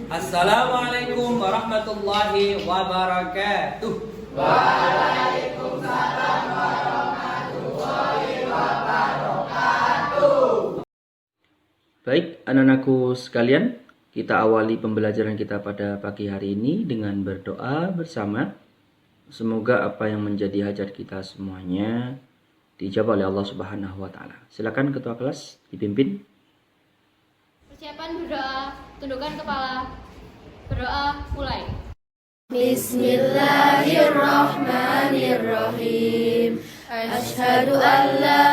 Assalamualaikum warahmatullahi wabarakatuh. Waalaikumsalam warahmatullahi wabarakatuh. Baik, anak-anakku sekalian, kita awali pembelajaran kita pada pagi hari ini dengan berdoa bersama. Semoga apa yang menjadi hajat kita semuanya dijawab oleh Allah Subhanahu wa taala. Silakan ketua kelas dipimpin. Persiapan berdoa, tundukkan kepala. Berdoa mulai. Bismillahirrahmanirrahim. Asyhadu an la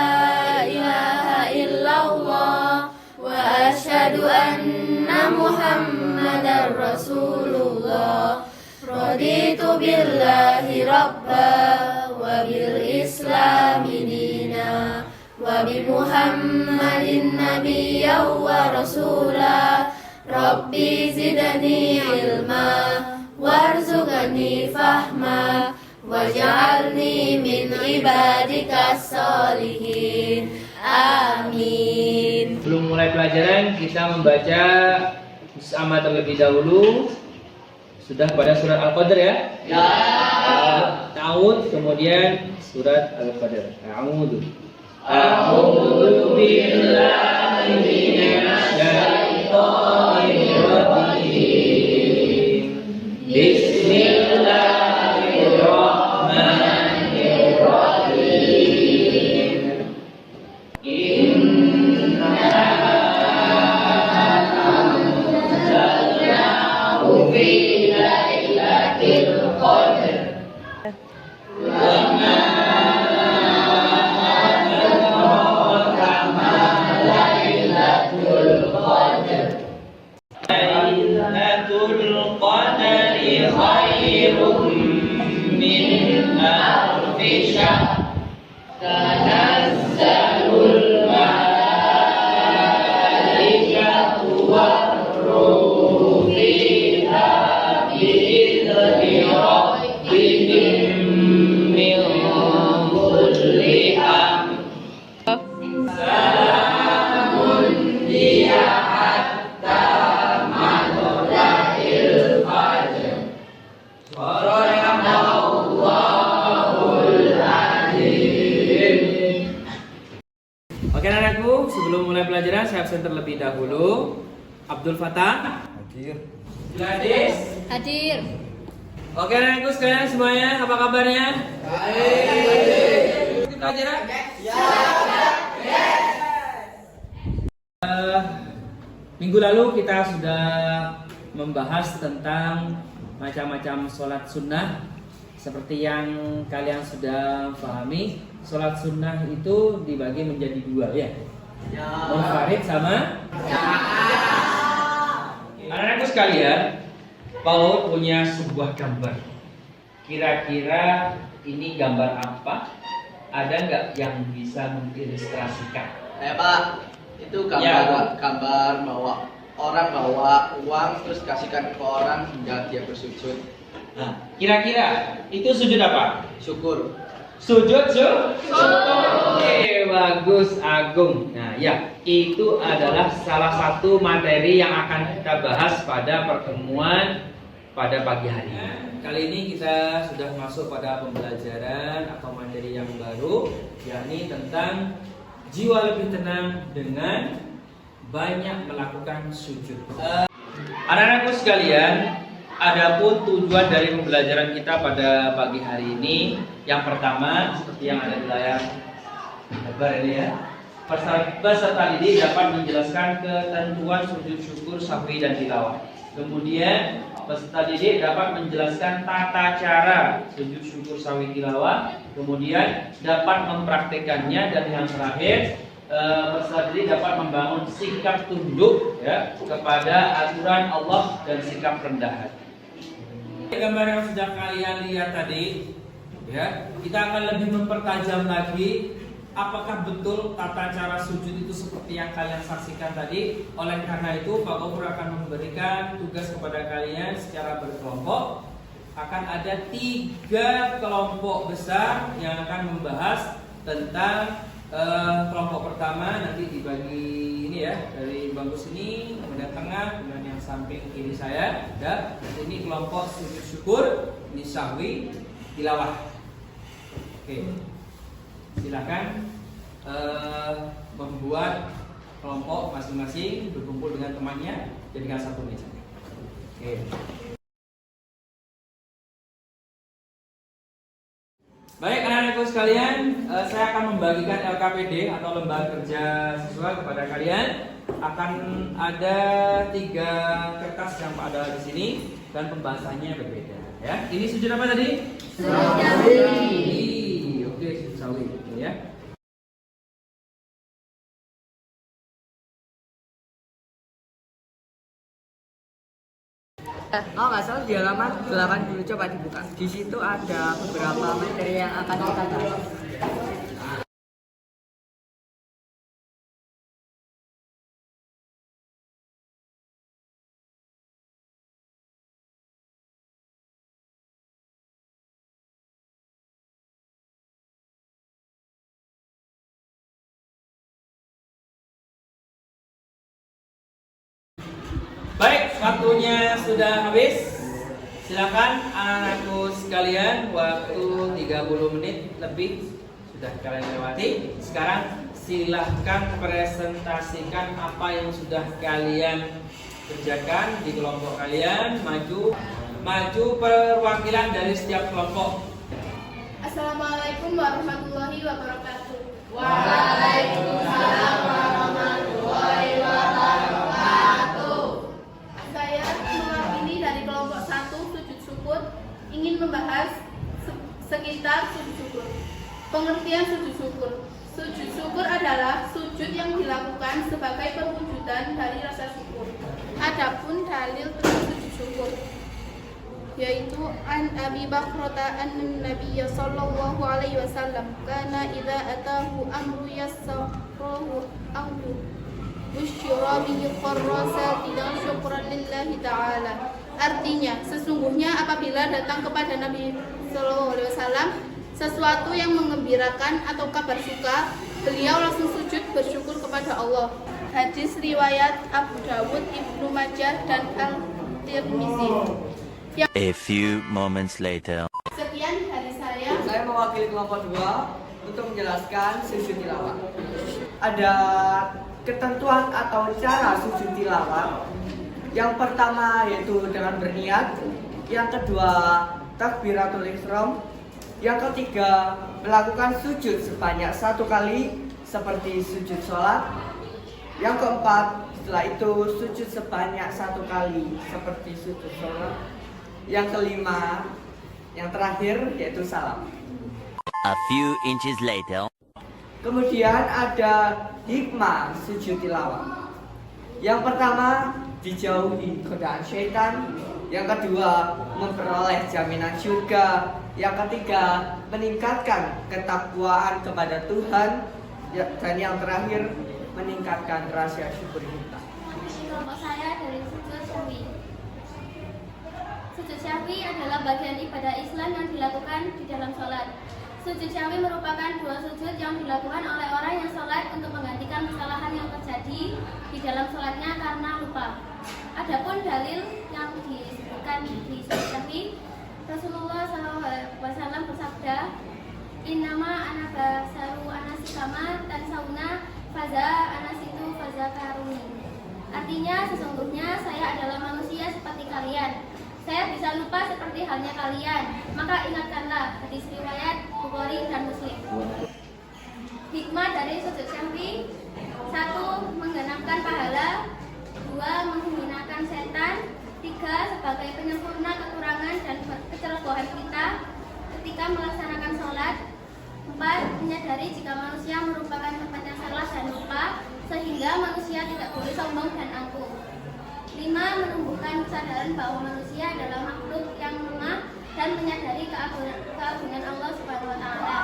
ilaha illallah wa asyhadu anna Muhammadar Rasulullah. Raditu billahi rabba wa bil islami dina wa bi Muhammadin nabiyyan wa rasula. Rabbi zidni ilma warzuqni fahma waj'alni min ibadikas sholihin. Amin. Sebelum mulai pelajaran, kita membaca bersama terlebih dahulu. Sudah pada surat Al-Qadr ya? Ya. Ta'awud, kemudian surat Al-Qadr. A'udzu. A'udzu billahi minasyaitonir rajim. Bismillahirrahmanirrahim. Inna anzalnahu fi lailatul qadr. Wa ma adraka ma lailatul qadr. Lailatul qadri khairum min alfi syahr. Tanazzalul malaikatu war-ruhu fiha bi'izni rabbihim min kulli amr. Salamun hiya hatta matla'il fajr. Sadaqallahul azim. Oke anakku, sebelum mulai pelajaran saya absen terlebih dahulu. Abdul Fatah hadir. Gadis Hadir. Oke anakku sekalian semuanya, apa kabarnya? Baik. Pelajaran? Ya. Minggu lalu kita sudah membahas tentang macam-macam sholat sunnah. Seperti yang kalian sudah pahami, sholat sunnah itu dibagi menjadi dua ya. Munfarid sama anak-anakku sekalian, Paul punya sebuah gambar. Kira-kira ini gambar apa? Ada nggak yang bisa mengilustrasikan? Pak, itu gambar bahwa orang bawa uang terus kasihkan ke orang hingga dia bersujud. Nah, kira-kira itu sujud apa? Syukur. Sujud syukur. Oke, bagus Agung. Nah, ya, itu adalah salah satu materi yang akan kita bahas pada pertemuan pada pagi hari. Kali ini kita sudah masuk pada pembelajaran atau materi yang baru, yakni tentang jiwa lebih tenang dengan banyak melakukan sujud. Anak-anakku sekalian, adapun tujuan dari pembelajaran kita pada pagi hari ini, yang pertama seperti yang ada di layar lebar ini ya, peserta didik dapat menjelaskan ketentuan sujud syukur, sahwi dan tilawah. Kemudian peserta didik dapat menjelaskan tata cara sujud syukur, sahwi, tilawah. Kemudian dapat mempraktekannya, dan yang terakhir peserta didik dapat membangun sikap tunduk ya kepada aturan Allah dan sikap rendah hati. Gambar yang sudah kalian lihat tadi, ya, kita akan lebih mempertajam lagi apakah betul tata cara sujud itu seperti yang kalian saksikan tadi. Oleh karena itu, Pak Gofur akan memberikan tugas kepada kalian secara berkelompok. Akan ada 3 kelompok besar yang akan membahas tentang kelompok pertama nanti dibagi ini ya, dari bangku sini, kemudian tengah, kemudian yang samping kiri saya ada. Ini kelompok sujud syukur, ini sahwi, tilawah. Oke, silakan membuat kelompok masing-masing berkumpul dengan temannya, jadikan satu meja. Oke. Baik anak-anakku sekalian, saya akan membagikan LKPD atau lembaga kerja siswa kepada kalian. Akan ada 3 kertas yang ada di sini dan pembahasannya berbeda. Ya, ini sujud apa tadi? Sawi. Oke, sujud sawi. Ya. Oh nggak salah di halaman 80 coba dibuka. Di situ ada beberapa materi yang akan kita bahas. Baik, waktunya sudah habis. Silakan anak-anakku sekalian, waktu 30 menit lebih sudah kalian lewati. Sekarang silahkan presentasikan apa yang sudah kalian kerjakan di kelompok kalian. Maju perwakilan dari setiap kelompok. Assalamualaikum warahmatullahi wabarakatuh. Waalaikumsalam warahmatullahi wabarakatuh. Saya mewakili dari kelompok 1 sujud syukur ingin membahas sekitar sujud syukur. Pengertian sujud syukur. Sujud syukur adalah sujud yang dilakukan sebagai perwujudan dari rasa syukur. Adapun dalil sujud syukur yaitu an Abi Bakrata an-Nabiy sallallahu alaihi wasallam kana idza atahu amru yassarahu amru busyira bihi qarrasa tidak syukran lillahi ta'ala. Artinya, sesungguhnya apabila datang kepada Nabi sallallahu alaihi wasallam sesuatu yang menggembirakan atau kabar suka, beliau langsung sujud bersyukur kepada Allah. Hadis riwayat Abu Dawud, Ibnu Majah dan Al-Tirmizi. A few moments later. Sekian dari saya. Saya mewakili kelompok 2 untuk menjelaskan sujud tilawah. Ada ketentuan atau cara sujud tilawah. Yang pertama yaitu dengan berniat, yang kedua takbiratul ihram, yang ketiga melakukan sujud sebanyak 1 kali seperti sujud sholat, yang keempat setelah itu sujud sebanyak 1 kali seperti sujud sholat, yang kelima yang terakhir yaitu salam. A few inches later. Kemudian ada hikmah sujud tilawah. Yang pertama, dijauhi godaan syaitan. Yang kedua, memperoleh jaminan surga. Yang ketiga, meningkatkan ketakwaan kepada Tuhan. Dan yang terakhir, meningkatkan rasa syukur kita. Kelompok saya dari sujud syahwi. Sujud syahwi adalah bagian ibadah Islam yang dilakukan di dalam sholat. Sujud syahwi merupakan 2 sujud yang dilakukan oleh orang yang sholat untuk menggantikan kesalahan yang terjadi di dalam sholatnya karena lupa. Adapun dalil yang disebutkan di sujud syahwi, Rasulullah SAW bersabda, Innama ana basaru anasikama dan sauna faza anasitu faza karuni. Artinya, sesungguhnya saya adalah manusia seperti kalian. Saya bisa lupa seperti halnya kalian, maka ingatkanlah. Hadis riwayat Bukhari dan Muslim. Hikmah dari sujud syahwi: 1. Menggenapkan pahala, 2. menghinakan setan, 3. sebagai penyempurna kekurangan dan kecerobohan kita ketika melaksanakan sholat, 4. menyadari jika manusia merupakan tempatnya salah dan lupa, sehingga manusia tidak boleh sombong dan angkuh. 5. menumbuhkan kesadaran bahwa manusia adalah makhluk yang lemah dan menyadari keagungan Allah Subhanahu wa taala.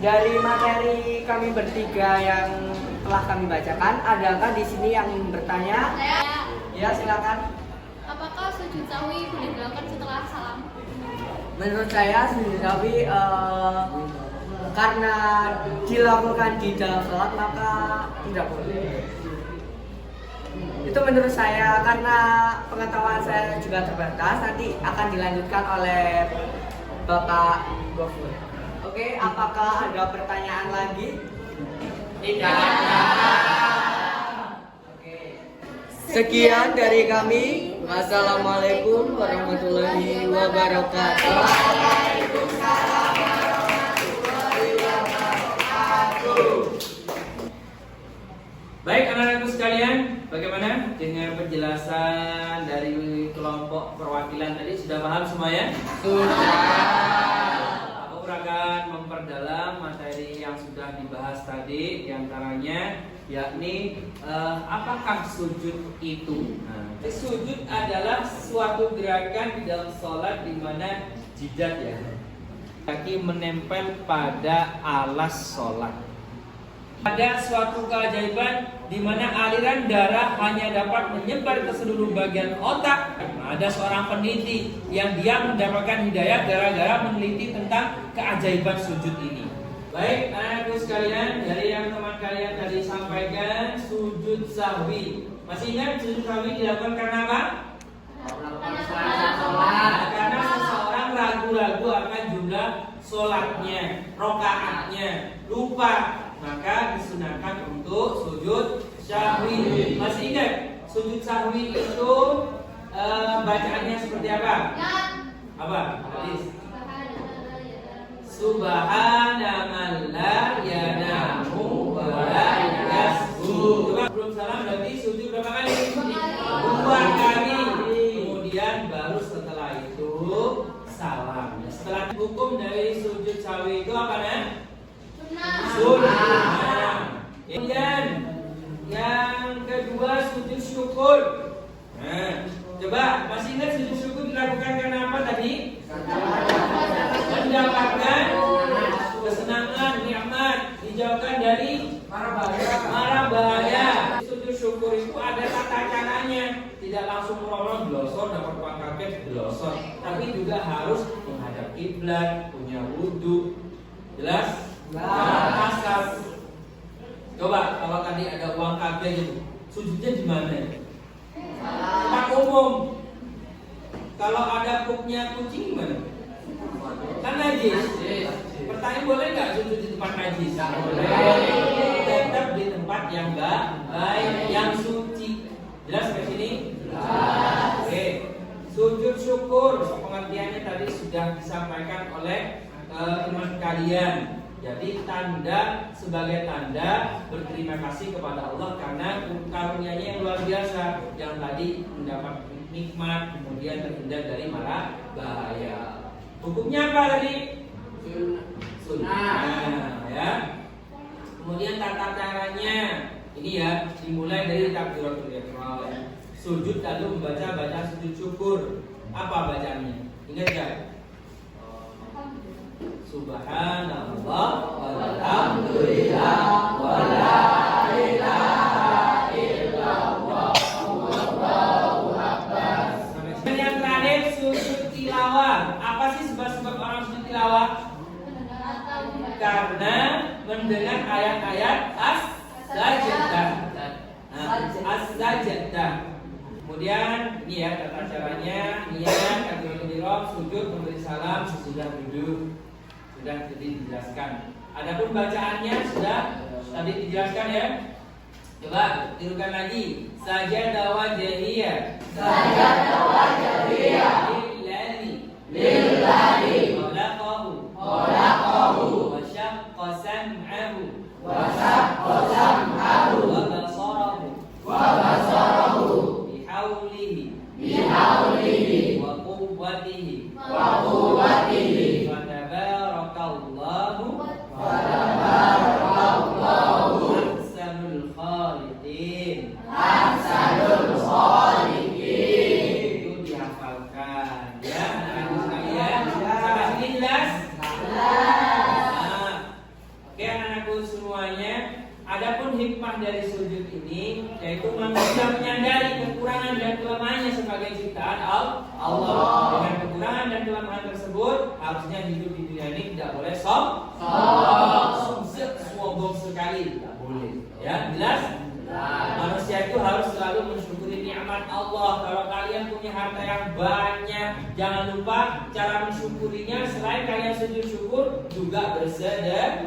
Dari materi kami bertiga yang telah kami bacakan, adakah di sini yang bertanya? Ya, silakan. Apakah sujud sahwi boleh dilakukan setelah salam? Menurut saya sujud sahwi karena dilakukan di dalam sholat maka tidak boleh. Itu Itu menurut saya, karena pengetahuan saya juga terbatas, nanti akan dilanjutkan oleh Bapak Gofur. Oke, apakah ada pertanyaan lagi? Tidak ada. Oke. Sekian dari kami. Wassalamualaikum warahmatullahi wabarakatuh. Baik anak-anakku sekalian, bagaimana dengan penjelasan dari kelompok perwakilan tadi? Sudah paham semuanya? Sudah. Aku akan memperdalam materi yang sudah dibahas tadi, diantaranya yakni apakah sujud itu? Sujud adalah suatu gerakan di dalam sholat di mana jidat ya, kaki menempel pada alas sholat. Ada suatu keajaiban di mana aliran darah hanya dapat menyebar ke seluruh bagian otak. Ada seorang peneliti yang dia mendapatkan hidayah gara-gara meneliti tentang keajaiban sujud ini. Baik, anak-anakku sekalian, dari yang teman kalian tadi sampaikan sujud sahwi. Masih ingat sujud sahwi dilakukan karena apa? Karena seseorang ragu-ragu akan jumlah sholatnya, rokaatnya, lupa, maka disunahkan untuk sujud sahwi. Masih ingat sujud sahwi itu bacaannya seperti apa? Apa? Hadis. Subhanaman la yanamu wa la yasjud. Coba belum salam berarti sujud berapa kali? 2 kali. Kemudian baru setelah itu salam. Setelah hukum dari sujud sahwi itu apa ya? Sunnah. Kemudian yang kedua sujud syukur. Nah, coba masih ingat sujud syukur dilakukan karena apa tadi? Mendapatkan kesenangan, nikmat, dijauhkan dari mara bahaya. Sujud syukur itu ada tata caranya. Tidak langsung merolong glosor dapat uang kaget glosor, tapi juga harus menghadap kiblat, punya wudu. Jelas? Asas. Coba kalau tadi ada uang kaget itu, sujudnya di mana? Tempat umum. Kalau ada pupnya kucing gimana? Kan najis. Pertanyaan boleh nggak sujud di tempat najis? Boleh. Tetap di tempat yang baik, yang suci. Jelas ke sini? Jelas. Oke. Sujud syukur, pengertiannya tadi sudah disampaikan oleh teman kalian. Jadi tanda sebagai tanda berterima kasih kepada Allah karena karunia-Nya yang luar biasa, yang tadi mendapat nikmat, kemudian terhindar dari mara bahaya. Hukumnya apa tadi? Sunnah, ya. Kemudian tata caranya ini ya, dimulai dari takbiratul ihram. Sujud lalu baca sujud syukur. Apa bacaannya? Ingat enggak? Subhanallah walhamdulillah wala ilaha illallah wallahu akbar. Yang terakhir sujud tilawah. Apa sih sebab orang sujud tilawah? Karena mendengar ayat-ayat as-sajdah. As-sajdah. Kemudian ini ya tata caranya, niat, takbiratul ihram, sujud, memberi salam sesudah duduk. Sudah jadi dijelaskan. Adapun bacaannya sudah tadi dijelaskan ya. Coba tirukan lagi. Sajadah wajhiyah. Sajadah wajhiyah. Lillahi. Khalaqahu. Wa syaqqa sam'ahu. Wa basarahu. Bihaulihi. Wa quwwatihi. Ahsanul khaliqin. Itu dihafalkan ya anak-anak sekalian. Sampai sini jelas? Oke anak-anakku semuanya. Adapun hikmah dari sujud ini yaitu manusia menyadari kekurangan dan kelemahannya sebagai ciptaan Allah. Dengan kekurangan dan kelemahan tersebut harusnya hidup di dunia ini tidak boleh sombong sekali, tidak boleh. Ya, jelas? Manusia itu harus selalu mensyukuri Allah. Kalau kalian punya harta yang banyak, jangan lupa cara mensyukurinya selain kalian sujud syukur juga bersedekah,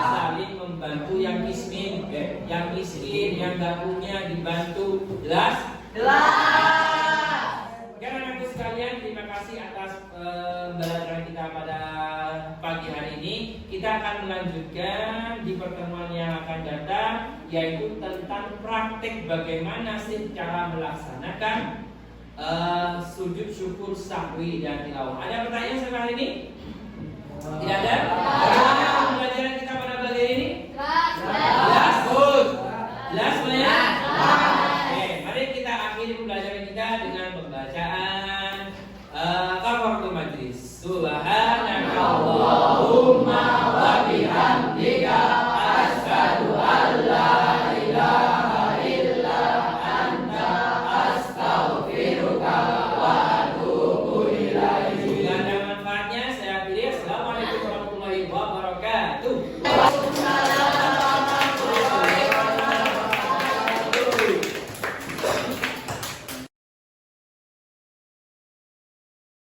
saling membantu yang miskin, yang miskin, yang gak punya dibantu. Jelas? Kan anakku sekalian, terima kasih atas pembelajaran kita pada pagi hari ini. Kita akan melanjutkan di pertemuan yang akan datang, yaitu tentang praktek bagaimana sih cara melaksanakan sujud syukur sahwi dan tilawah. Ada pertanyaan sampai hari ini? Tidak ada? Bagaimana pembelajaran kita pada pagi hari ini? Jelas? Good. Jelas semuanya? Oke, mari kita akhiri pembelajaran kita dengan pembacaan kafaratul majlis. Subhanallah.